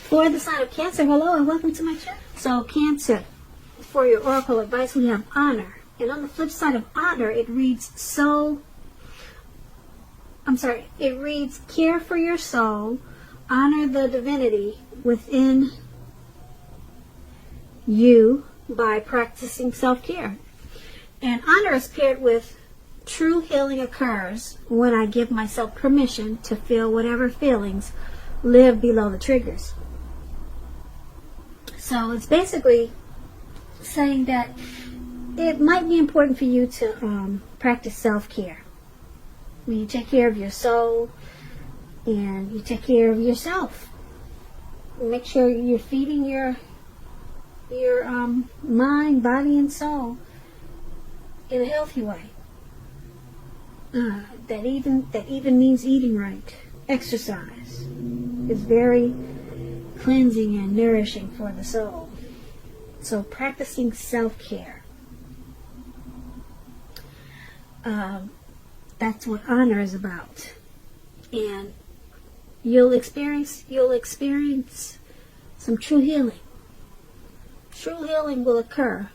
For the sign of Cancer, hello and welcome to my channel. So Cancer, for your oracle advice, we have honor. And on the flip side of honor, it reads it reads care for your soul, honor the divinity within you by practicing self-care. And honor is paired with true healing occurs when I give myself permission to feel whatever feelings live below the triggers. So it's basically saying that it might be important for you to practice self-care. When you take care of your soul and you take care of yourself, make sure you're feeding your mind, body, and soul in a healthy way. That even means eating right. Exercise is very cleansing and nourishing for the soul. So practicing self-care. That's what honor is about. And you'll experience some true healing. True healing will occur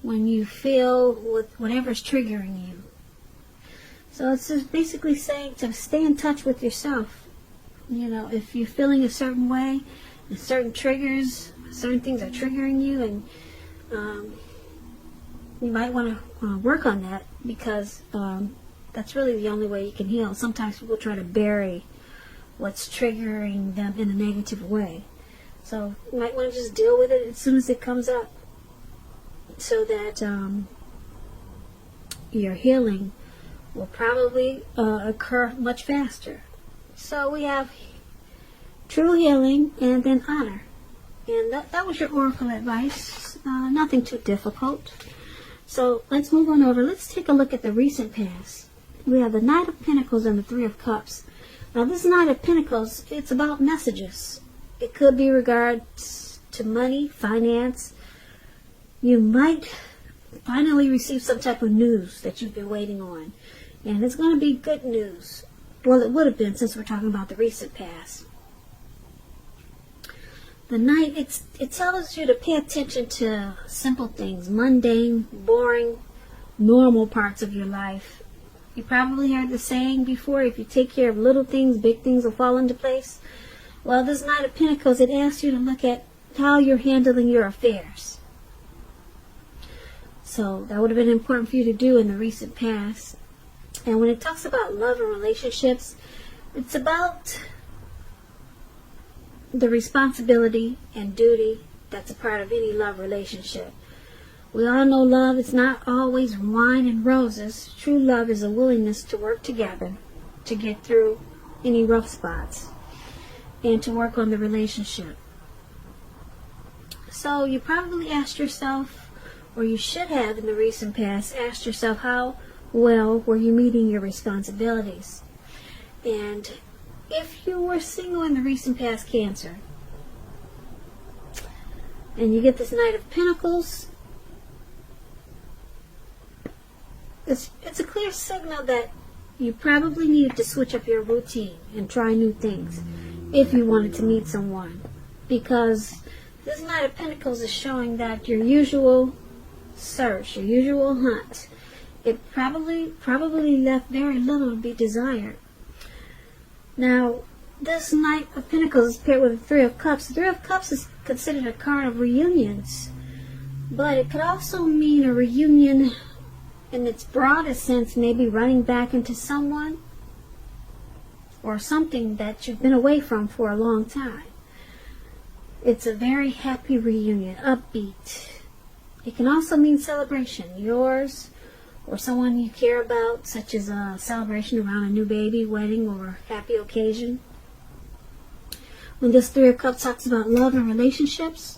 when you feel whatever's triggering you. So it's just basically saying to stay in touch with yourself. You know, if you're feeling a certain way, and certain things are triggering you, and you might want to work on that, because that's really the only way you can heal. Sometimes people try to bury what's triggering them in a negative way. So you might want to just deal with it as soon as it comes up, so that your healing will probably occur much faster. So we have true healing and then honor. And that was your oracle advice. Nothing too difficult. So let's move on over. Let's take a look at the recent past. We have the Knight of Pentacles and the Three of Cups. Now this Knight of Pentacles, it's about messages. It could be regards to money, finance. You might finally receive some type of news that you've been waiting on. And it's going to be good news. Well, it would have been, since we're talking about the recent past. The Knight, it tells you to pay attention to simple things, mundane, boring, normal parts of your life. You probably heard the saying before, if you take care of little things, big things will fall into place. Well, this Knight of Pentacles, it asks you to look at how you're handling your affairs. So that would have been important for you to do in the recent past. And when it talks about love and relationships, it's about the responsibility and duty that's a part of any love relationship. We all know love is not always wine and roses. True love is a willingness to work together to get through any rough spots and to work on the relationship. So you probably asked yourself, or you should have in the recent past, asked yourself, how well were you meeting your responsibilities? And if you were single in the recent past, Cancer, and you get this Knight of Pentacles, it's a clear signal that you probably needed to switch up your routine and try new things if you wanted to meet someone. Because this Knight of Pentacles is showing that your usual search, your usual hunt, it probably left very little to be desired. Now, this Knight of Pentacles is paired with the Three of Cups. The Three of Cups is considered a card of reunions, but it could also mean a reunion in its broadest sense, maybe running back into someone or something that you've been away from for a long time. It's a very happy reunion, upbeat. It can also mean celebration, yours or someone you care about, such as a celebration around a new baby, wedding, or happy occasion. When this Three of Cups talks about love and relationships,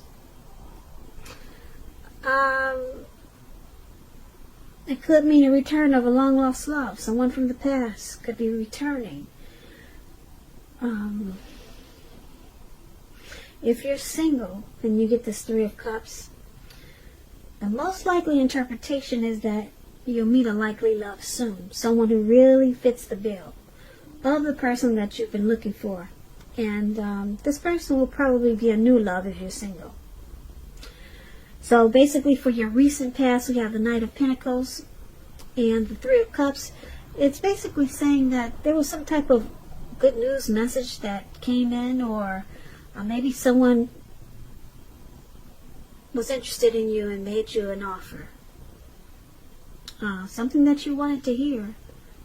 it could mean a return of a long-lost love. Someone from the past could be returning. If you're single and you get this Three of Cups, the most likely interpretation is that you'll meet a likely love soon. Someone who really fits the bill of the person that you've been looking for. And this person will probably be a new love if you're single. So basically for your recent past, we have the Knight of Pentacles and the Three of Cups. It's basically saying that there was some type of good news message that came in, or maybe someone was interested in you and made you an offer. Something that you wanted to hear.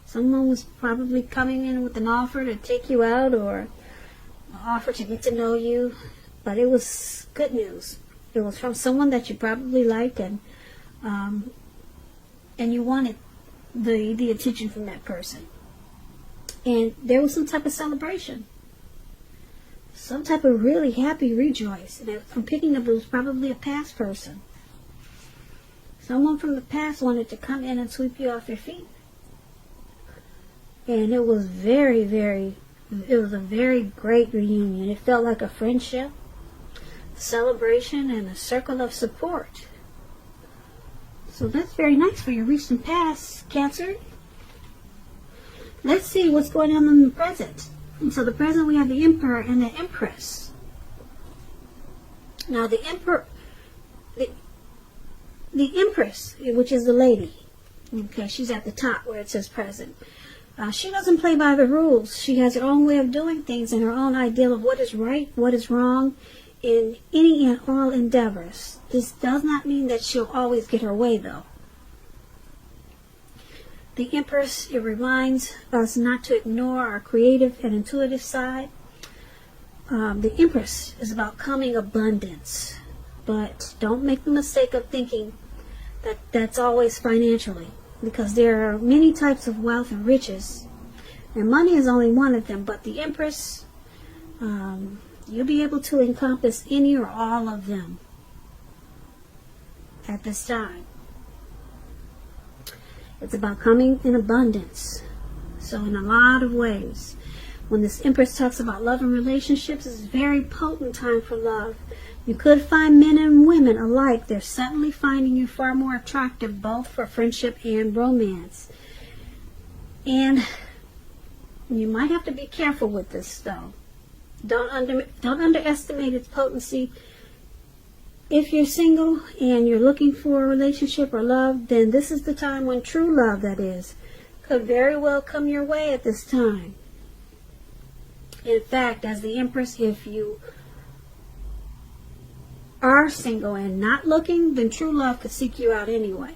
Someone was probably coming in with an offer to take you out, or an offer to get to know you, but it was good news. It was from someone that you probably liked, and you wanted the attention from that person. And there was some type of celebration, some type of really happy rejoice. And I'm picking up, it was probably a past person. Someone from the past wanted to come in and sweep you off your feet. And it was it was a very great reunion. It felt like a friendship, celebration, and a circle of support. So that's very nice for your recent past, Cancer. Let's see what's going on in the present. And so the present, we have the Emperor and the Empress. Now the Empress, which is the lady, okay, she's at the top where it says present. She doesn't play by the rules. She has her own way of doing things and her own ideal of what is right, what is wrong in any and all endeavors. This does not mean that she'll always get her way, though. The Empress, it reminds us not to ignore our creative and intuitive side. The Empress is about coming abundance, but don't make the mistake of thinking that that's always financially, because there are many types of wealth and riches, and money is only one of them. But the Empress, you'll be able to encompass any or all of them at this time. It's about coming in abundance. So in a lot of ways, when this Empress talks about love and relationships, it's a very potent time for love. You could find men and women alike. They're suddenly finding you far more attractive, both for friendship and romance. And you might have to be careful with this, though. Don't underestimate its potency. If you're single and you're looking for a relationship or love, then this is the time when true love, that is, could very well come your way at this time. In fact, as the Empress, if you are single and not looking, then true love could seek you out anyway,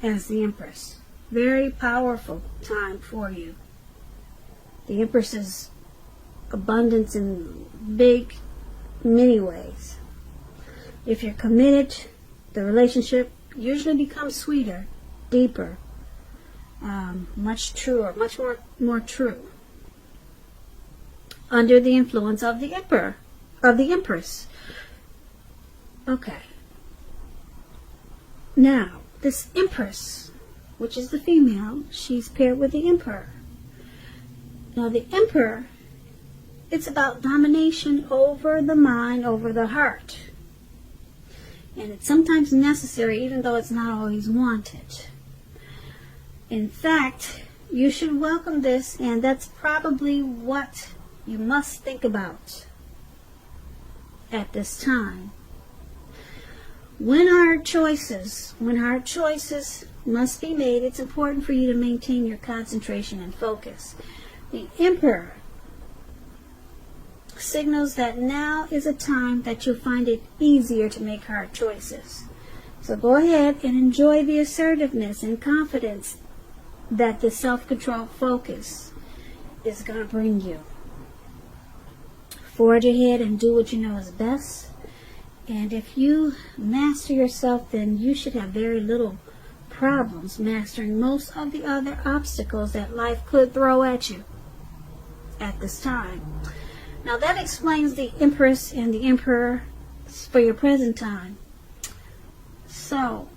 as the Empress. Very powerful time for you. The Empress is abundance in many ways. If you're committed, the relationship usually becomes sweeter, deeper, much truer, much more true. Under the influence of the Empress. Okay. Now, this Empress, which is the female, she's paired with the Emperor. Now, the Emperor, it's about domination over the mind, over the heart. And it's sometimes necessary, even though it's not always wanted. In fact, you should welcome this, and that's probably what you must think about at this time. When hard choices must be made, it's important for you to maintain your concentration and focus. The Emperor signals that now is a time that you'll find it easier to make hard choices. So go ahead and enjoy the assertiveness and confidence that the self-control focus is going to bring you. Forge ahead and do what you know is best. And if you master yourself, then you should have very little problems mastering most of the other obstacles that life could throw at you at this time. Now that explains the Empress and the Emperor for your present time. So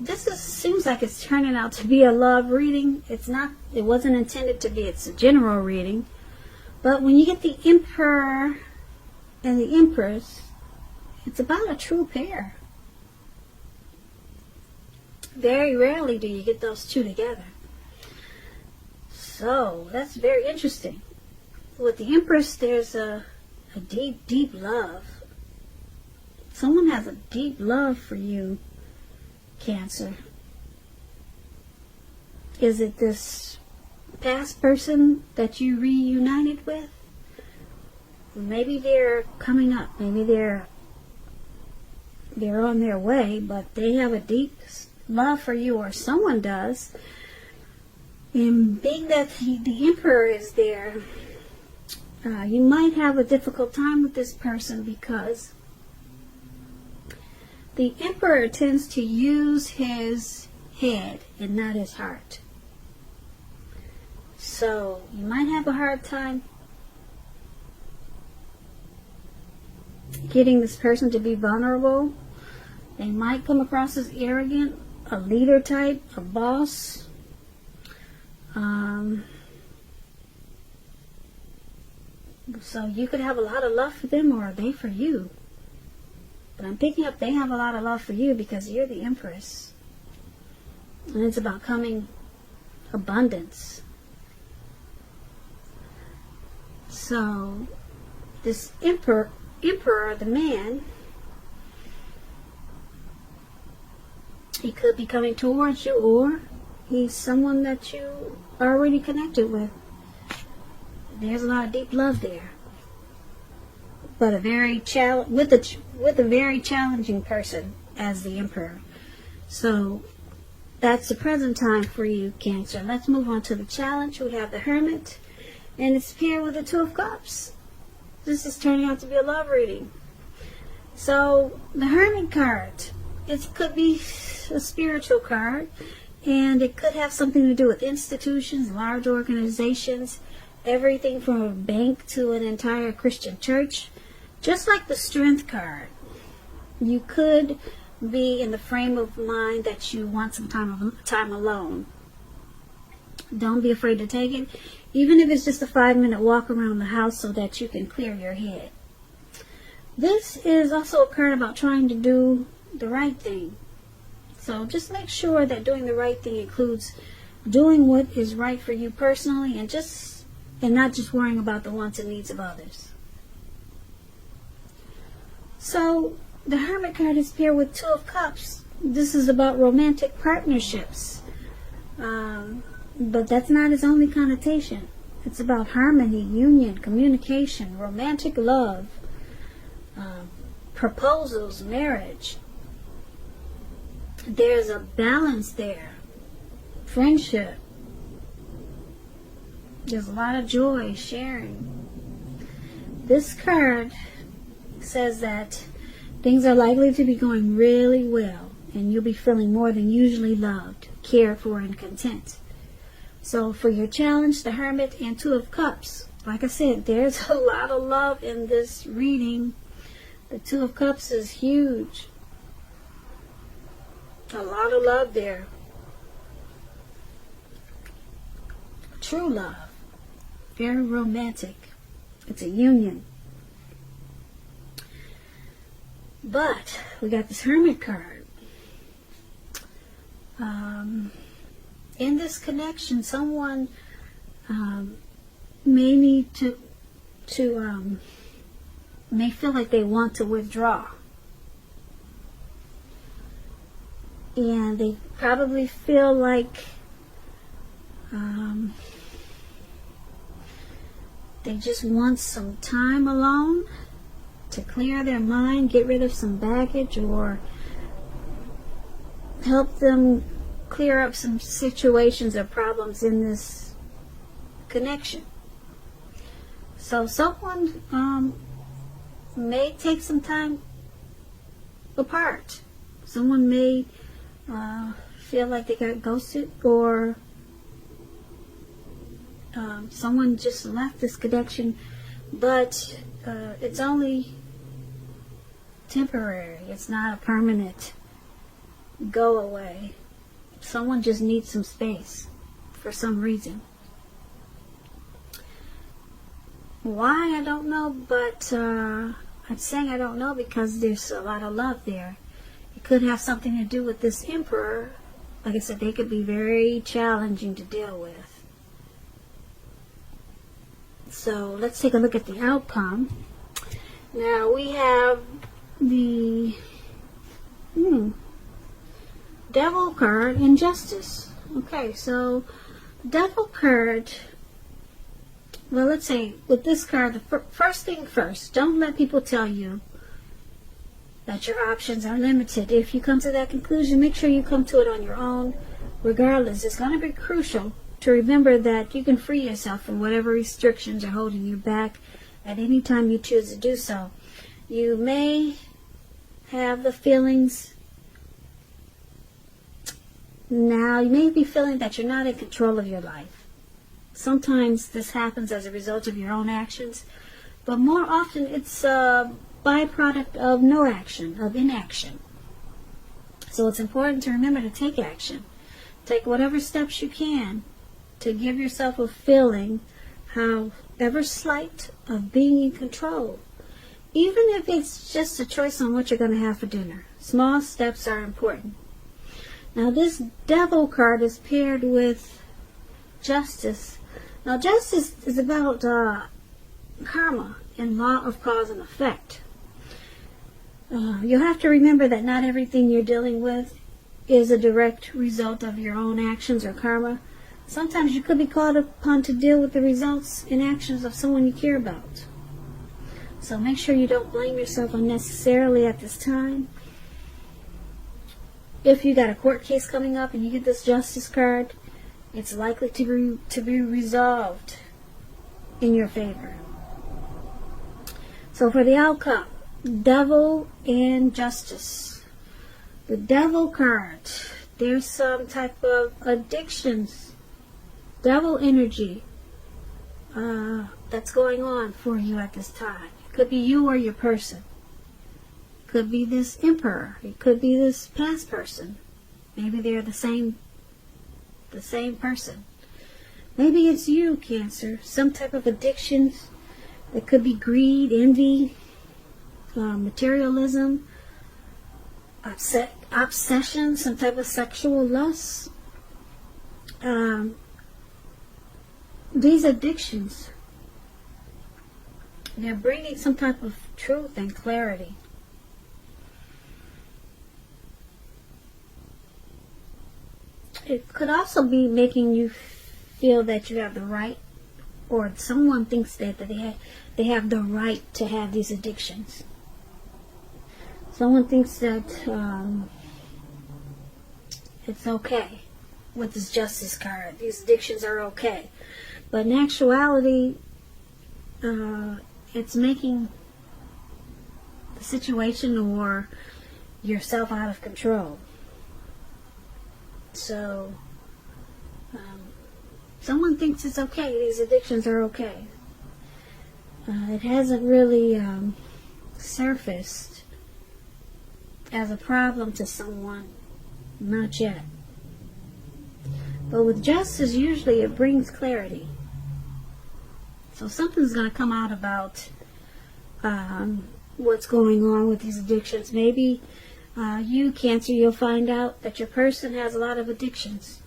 seems like it's turning out to be a love reading. It's not. It wasn't intended to be. It's a general reading. But when you get the Emperor and the Empress, it's about a true pair. Very rarely do you get those two together. So that's very interesting. With the Empress, there's a a deep, deep love. Someone has a deep love for you, Cancer. Is it this past person that you reunited with? Maybe they're coming up. Maybe they're on their way, but they have a deep love for you, or someone does. And being that the Emperor is there, you might have a difficult time with this person because the Emperor tends to use his head and not his heart. So you might have a hard time getting this person to be vulnerable. They might come across as arrogant, a leader type, a boss. So you could have a lot of love for them, or they for you. But I'm picking up they have a lot of love for you because you're the Empress. And it's about coming abundance. So this emperor, the man, he could be coming towards you, or he's someone that you are already connected with. There's a lot of deep love there, but a very with a very challenging person as the Emperor. So that's the present time for you, Cancer. Let's move on to the challenge. We have the Hermit, and it's paired with the Two of Cups. This is turning out to be a love reading. So the Hermit card, it could be a spiritual card, and it could have something to do with institutions, large organizations, everything from a bank to an entire Christian church. Just like the Strength card, you could be in the frame of mind that you want some time alone. Don't be afraid to take it, even if it's just a 5-minute walk around the house so that you can clear your head. This is also a card about trying to do the right thing. So just make sure that doing the right thing includes doing what is right for you personally, and not just worrying about the wants and needs of others. So the Hermit card is paired with Two of Cups. This is about romantic partnerships. But that's not its only connotation. It's about harmony, union, communication, romantic love, proposals, marriage. There's a balance there. Friendship. There's a lot of joy, sharing. This card says that things are likely to be going really well, and you'll be feeling more than usually loved, cared for, and content. So for your challenge, the Hermit and Two of Cups, like I said, there's a lot of love in this reading. The Two of Cups is huge. A lot of love there. True love. Very romantic. It's a union. But we got this Hermit card. In this connection, someone may need to may feel like they want to withdraw. And they probably feel like they just want some time alone to clear their mind, get rid of some baggage, or help them clear up some situations or problems in this connection. So someone may take some time apart. Someone may feel like they got ghosted, or someone just left this connection, but it's only temporary. It's not a permanent go away. Someone just needs some space for some reason. Why, I don't know, but I'm saying I don't know because there's a lot of love there. It could have something to do with this Emperor. Like I said, they could be very challenging to deal with. So let's take a look at the outcome. Now we have the Devil card and Justice. Okay, so Devil card, well, let's say with this card, the first thing first, don't let people tell you that your options are limited. If you come to that conclusion, make sure you come to it on your own. Regardless, it's going to be crucial to remember that you can free yourself from whatever restrictions are holding you back at any time you choose to do so. You may have the feelings now, you may be feeling that you're not in control of your life. Sometimes this happens as a result of your own actions, but more often it's a byproduct of no action, of inaction. So it's important to remember to take action. Take whatever steps you can to give yourself a feeling, however slight, of being in control. Even if it's just a choice on what you're going to have for dinner. Small steps are important. Now this Devil card is paired with Justice. Now Justice is about karma and law of cause and effect. You'll have to remember that not everything you're dealing with is a direct result of your own actions or karma. Sometimes you could be called upon to deal with the results and actions of someone you care about. So make sure you don't blame yourself unnecessarily at this time. If you got a court case coming up and you get this Justice card, it's likely to be resolved in your favor. So for the outcome, Devil and Justice. The Devil card, there's some type of addictions, devil energy that's going on for you at this time. It could be you or your person. It could be this Emperor. It could be this past person. Maybe they're the same person. Maybe it's you, Cancer. Some type of addictions. It could be greed, envy, materialism, obsession, some type of sexual lust. These addictions, they're bringing some type of truth and clarity. It could also be making you feel that you have the right, or someone thinks that they have the right to have these addictions. Someone thinks that it's okay with this Justice card. These addictions are okay. But in actuality, it's making the situation or yourself out of control. So, someone thinks it's okay. These addictions are okay. It hasn't really surfaced as a problem to someone, not yet. But with Justice, usually it brings clarity. So something's going to come out about what's going on with these addictions. Maybe you, Cancer, you'll find out that your person has a lot of addictions.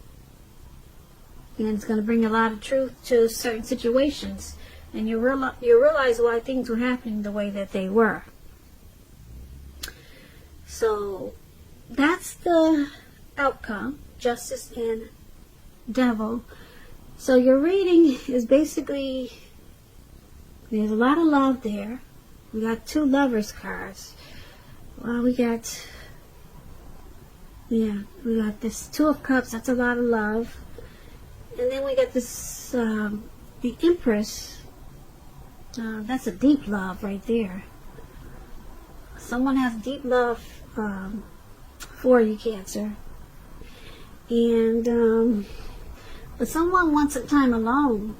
And it's going to bring a lot of truth to certain situations. And you realize why things were happening the way that they were. So that's the outcome, Justice and Devil. So your reading is basically, there's a lot of love there. We got two Lovers cards. Well, we got this Two of Cups. That's a lot of love. And then we got this, the Empress. That's a deep love right there. Someone has deep love for you, Cancer. And but someone wants some time alone.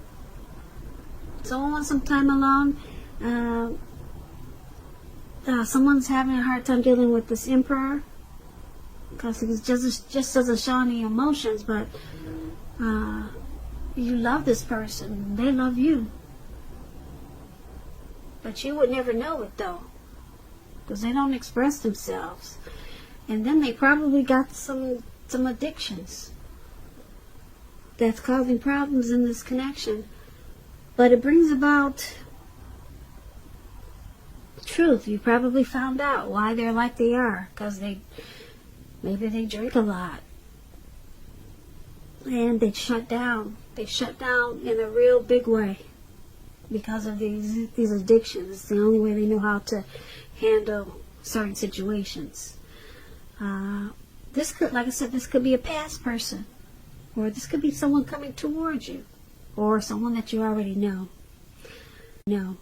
Someone's having a hard time dealing with this Emperor because he just doesn't show any emotions. But you love this person. They love you. But you would never know it, though, because they don't express themselves. And then they probably got some addictions that's causing problems in this connection. But it brings about truth. You probably found out why they're like they are, because maybe they drink a lot. And they shut down. They shut down in a real big way because of these addictions. It's the only way they know how to handle certain situations. This could, like I said, this could be a past person, or this could be someone coming towards you, or someone that you already know. No.